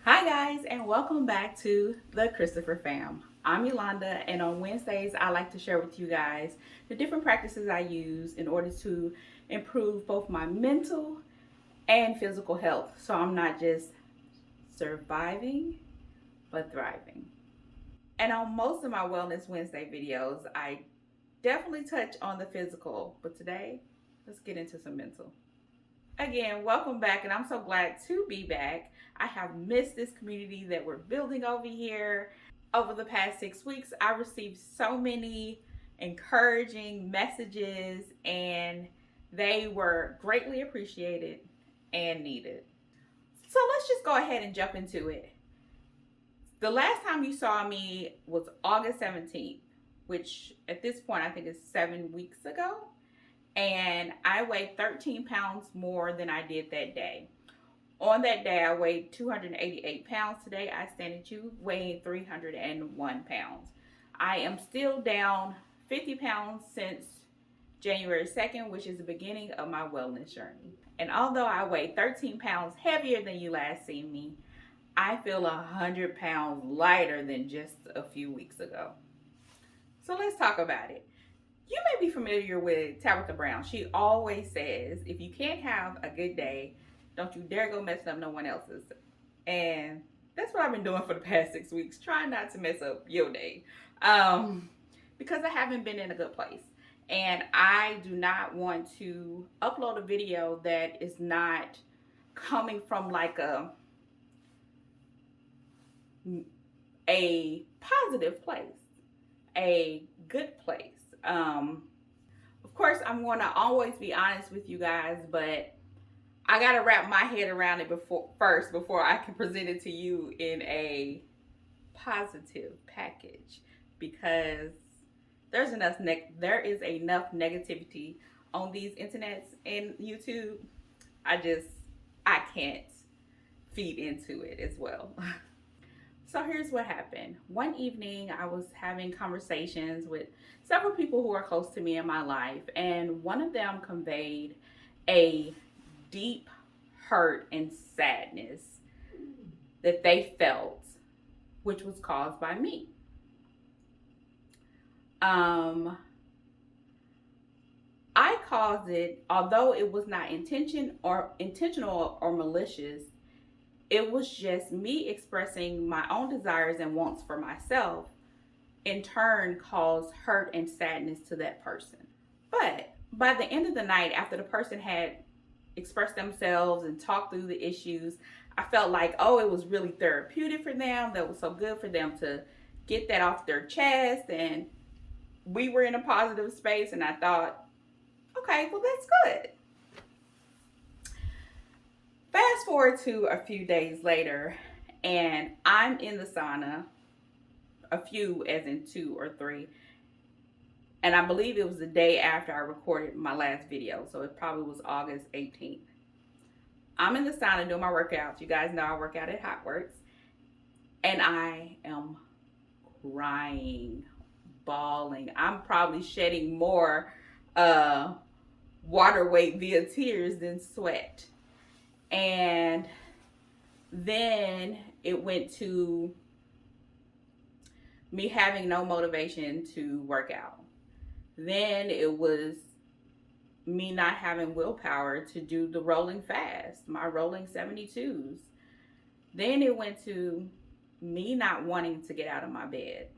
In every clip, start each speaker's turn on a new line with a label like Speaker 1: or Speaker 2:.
Speaker 1: Hi guys, and welcome back to the Christopher Fam. I'm Yolanda, and on Wednesdays I like to share with you guys the different practices I use in order to improve both my mental and physical health. So I'm not just surviving, but thriving. And on most of my Wellness Wednesday videos, I definitely touch on the physical, but today let's get into some mental. Again, welcome back, and I'm so glad to be back. I have missed this community that we're building over here. Over the past 6 weeks, I received so many encouraging messages, and they were greatly appreciated and needed. So let's just go ahead and jump into it. The last time you saw me was August 17th, which at this point I think is 7 weeks ago. And I weighed 13 pounds more than I did that day. On that day, I weighed 288 pounds. Today, I stand at you weighing 301 pounds. I am still down 50 pounds since January 2nd, which is the beginning of my wellness journey. And although I weigh 13 pounds heavier than you last seen me, I feel 100 pounds lighter than just a few weeks ago. So let's talk about it. You may be familiar with Tabitha Brown. She always says, if you can't have a good day, don't you dare go mess up no one else's. And that's what I've been doing for the past 6 weeks, trying not to mess up your day. Because I haven't been in a good place. And I do not want to upload a video that is not coming from like a positive place, a good place. Of course, I'm going to always be honest with you guys, but I got to wrap my head around it before I can present it to you in a positive package, because there is enough negativity on these internets and YouTube. I can't feed into it as well. So here's what happened. One evening, I was having conversations with several people who are close to me in my life, and one of them conveyed a deep hurt and sadness that they felt, which was caused by me. I caused it, although it was not intentional or malicious. It was just me expressing my own desires and wants for myself, in turn caused hurt and sadness to that person. But by the end of the night, after the person had expressed themselves and talked through the issues, I felt like, oh, it was really therapeutic for them. That was so good for them to get that off their chest. And we were in a positive space, and I thought, okay, well, that's good. Fast forward to a few days later, and I'm in the sauna, a few as in 2 or 3, and I believe it was the day after I recorded my last video, so it probably was August 18th. I'm in the sauna doing my workouts. You guys know I work out at Hotworks, and I am crying, bawling. I'm probably shedding more water weight via tears than sweat. And then it went to me having no motivation to work out. Then it was me not having willpower to do the rolling fast, my rolling 72s. Then it went to me not wanting to get out of my bed.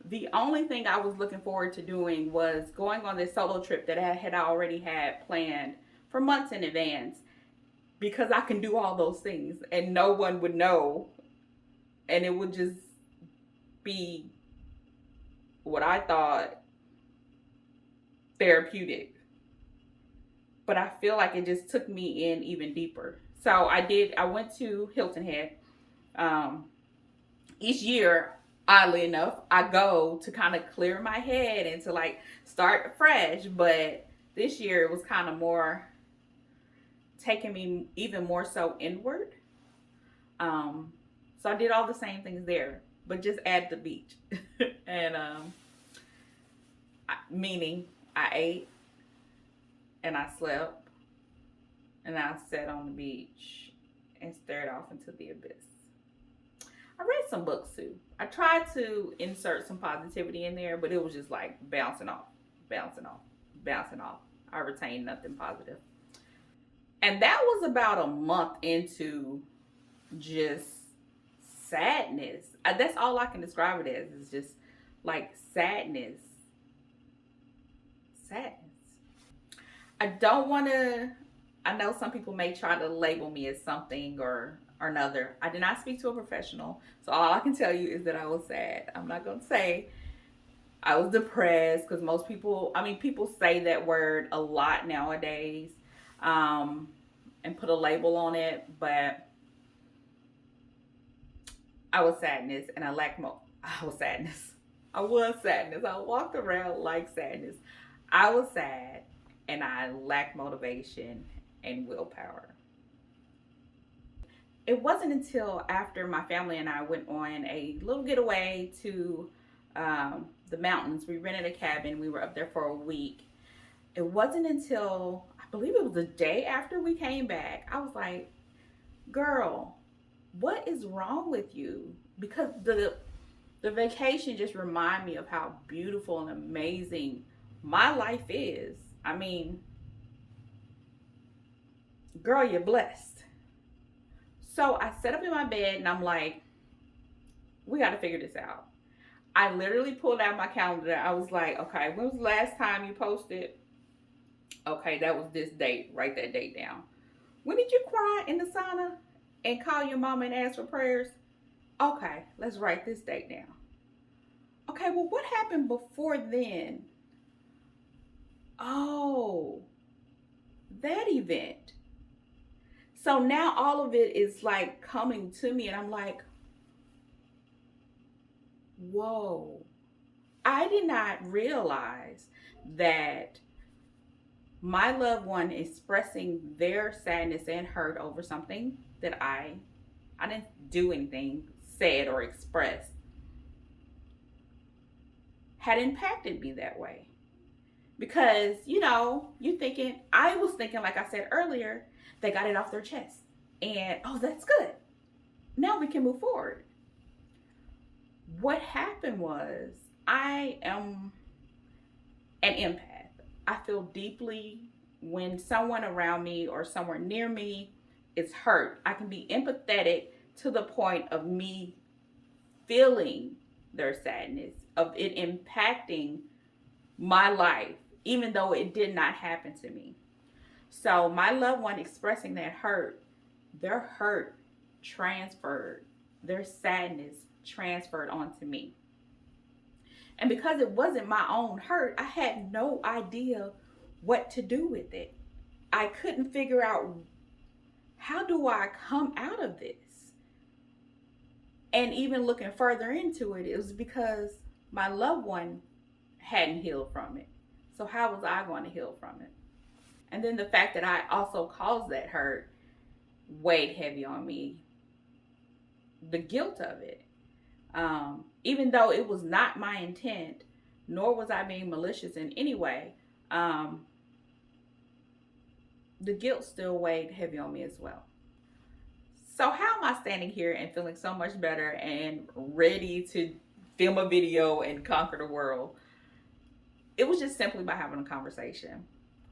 Speaker 1: The only thing I was looking forward to doing was going on this solo trip that I had already had planned for months in advance, because I can do all those things and no one would know, and it would just be what I thought therapeutic. But I feel like it just took me in even deeper. So I went to Hilton Head. Each year, oddly enough, I go to kind of clear my head and to like start fresh, but this year it was kind of more taking me even more so inward. So I did all the same things there, but just at the beach. And meaning I ate and I slept and I sat on the beach and stared off into the abyss. I read some books too. I tried to insert some positivity in there, but it was just like bouncing off, bouncing off, bouncing off. I retained nothing positive. And that was about a month into just sadness. That's all I can describe it as. It's just like sadness. Sadness. I don't want to. I know some people may try to label me as something or another. I did not speak to a professional, so all I can tell you is that I was sad. I'm not going to say I was depressed because most people, I mean, people say that word a lot nowadays, and put a label on it, but I was sadness and I lacked I was sadness. I was sadness. I walked around like sadness. I was sad and I lacked motivation and willpower. It wasn't until after my family and I went on a little getaway to the mountains. We rented a cabin. We were up there for a week. It wasn't until I believe it was the day after we came back, I was like, girl, what is wrong with you? Because the vacation just reminded me of how beautiful and amazing my life is. I mean, girl, you're blessed. So I sat up in my bed and I'm like, we got to figure this out. I literally pulled out my calendar. I was like, okay, when was the last time you posted? Okay, that was this date. Write that date down. When did you cry in the sauna and call your mama and ask for prayers? Okay, let's write this date down. Okay, well, what happened before then? Oh, that event. So now all of it is like coming to me, and I'm like, whoa. I did not realize that my loved one expressing their sadness and hurt over something that I didn't do anything, said or expressed, had impacted me that way. Because, you know, I was thinking, like I said earlier, they got it off their chest. And, oh, that's good. Now we can move forward. What happened was, I am an empath. I feel deeply when someone around me or someone near me is hurt. I can be empathetic to the point of me feeling their sadness, of it impacting my life, even though it did not happen to me. So my loved one expressing that hurt, their hurt transferred, their sadness transferred onto me. And because it wasn't my own hurt, I had no idea what to do with it. I couldn't figure out, how do I come out of this? And even looking further into it, it was because my loved one hadn't healed from it. So how was I going to heal from it? And then the fact that I also caused that hurt weighed heavy on me. The guilt of it. Even though it was not my intent, nor was I being malicious in any way, the guilt still weighed heavy on me as well. So how am I standing here and feeling so much better and ready to film a video and conquer the world? It was just simply by having a conversation.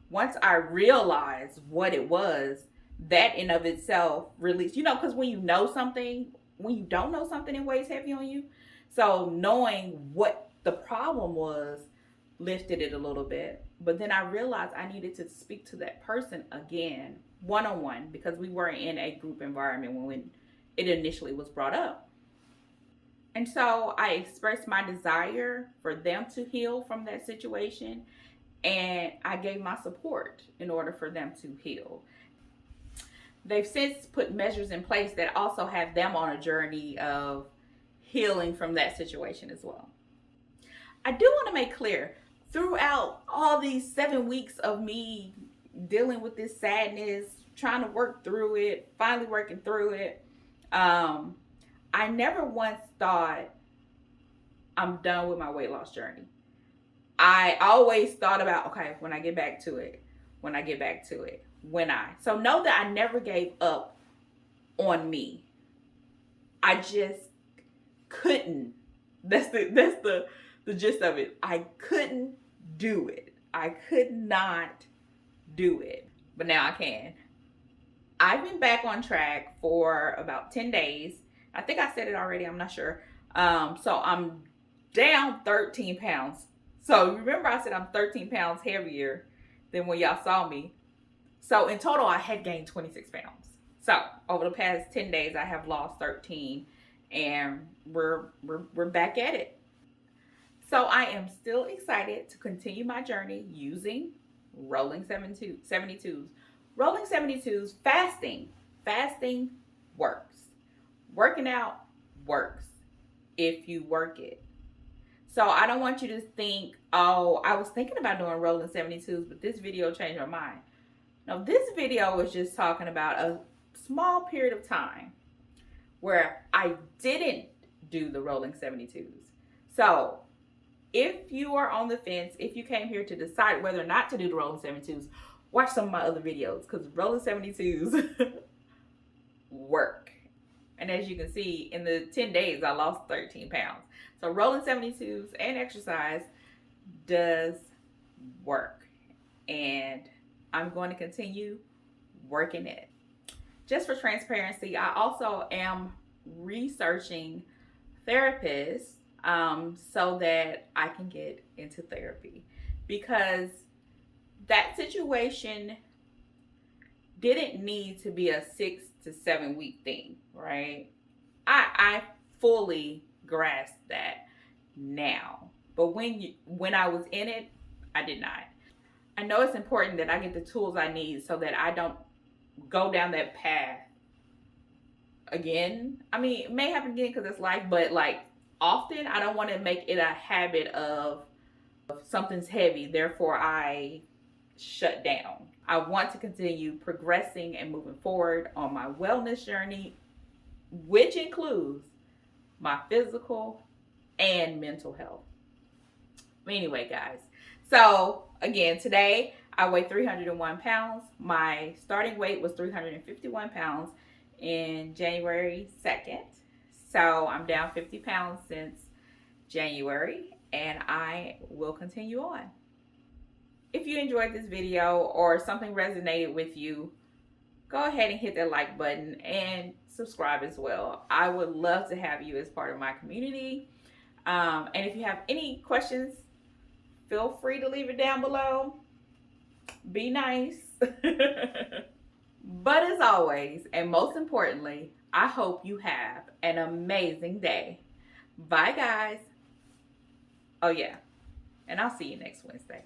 Speaker 1: Once I realized what it was, that in of itself released, because when you know something, when you don't know something, it weighs heavy on you. So knowing what the problem was lifted it a little bit. But then I realized I needed to speak to that person again, one-on-one, because we weren't in a group environment when it initially was brought up. And so I expressed my desire for them to heal from that situation, and I gave my support in order for them to heal. They've since put measures in place that also have them on a journey of healing from that situation as well. I do want to make clear, throughout all these 7 weeks of me dealing with this sadness, trying to work through it, finally working through it, I never once thought I'm done with my weight loss journey. I always thought about, okay, when I get back to it. So know that I never gave up on me. I just couldn't. That's the gist of it. I couldn't do it. I could not do it. But now I can. I've been back on track for about 10 days. I think I said it already, I'm not sure. So I'm down 13 pounds. So remember I said I'm 13 pounds heavier than when y'all saw me. So in total, I had gained 26 pounds. So over the past 10 days, I have lost 13, and we're back at it. So I am still excited to continue my journey using rolling 72s. Rolling 72s, fasting works. Working out works if you work it. So I don't want you to think, oh, I was thinking about doing rolling 72s, but this video changed my mind. No, this video is just talking about a small period of time where I didn't do the rolling 72s. So if you are on the fence, if you came here to decide whether or not to do the rolling 72s, watch some of my other videos, because rolling 72s work. And as you can see, in the 10 days, I lost 13 pounds. So rolling 72s and exercise does work. And I'm going to continue working it. Just for transparency, I also am researching therapists so that I can get into therapy, because that situation didn't need to be a 6 to 7 week thing, right? I fully grasp that now, but when I was in it, I did not. I know it's important that I get the tools I need so that I don't go down that path again. I mean, it may happen again because it's life, but like often I don't want to make it a habit of something's heavy, therefore I shut down. I want to continue progressing and moving forward on my wellness journey, which includes my physical and mental health. Anyway, guys, so again, today I weigh 301 pounds. My starting weight was 351 pounds in January 2nd. So I'm down 50 pounds since January, and I will continue on. If you enjoyed this video or something resonated with you, go ahead and hit that like button and subscribe as well. I would love to have you as part of my community. And if you have any questions, feel free to leave it down below. Be nice. But as always, and most importantly, I hope you have an amazing day. Bye, guys. Oh, yeah. And I'll see you next Wednesday.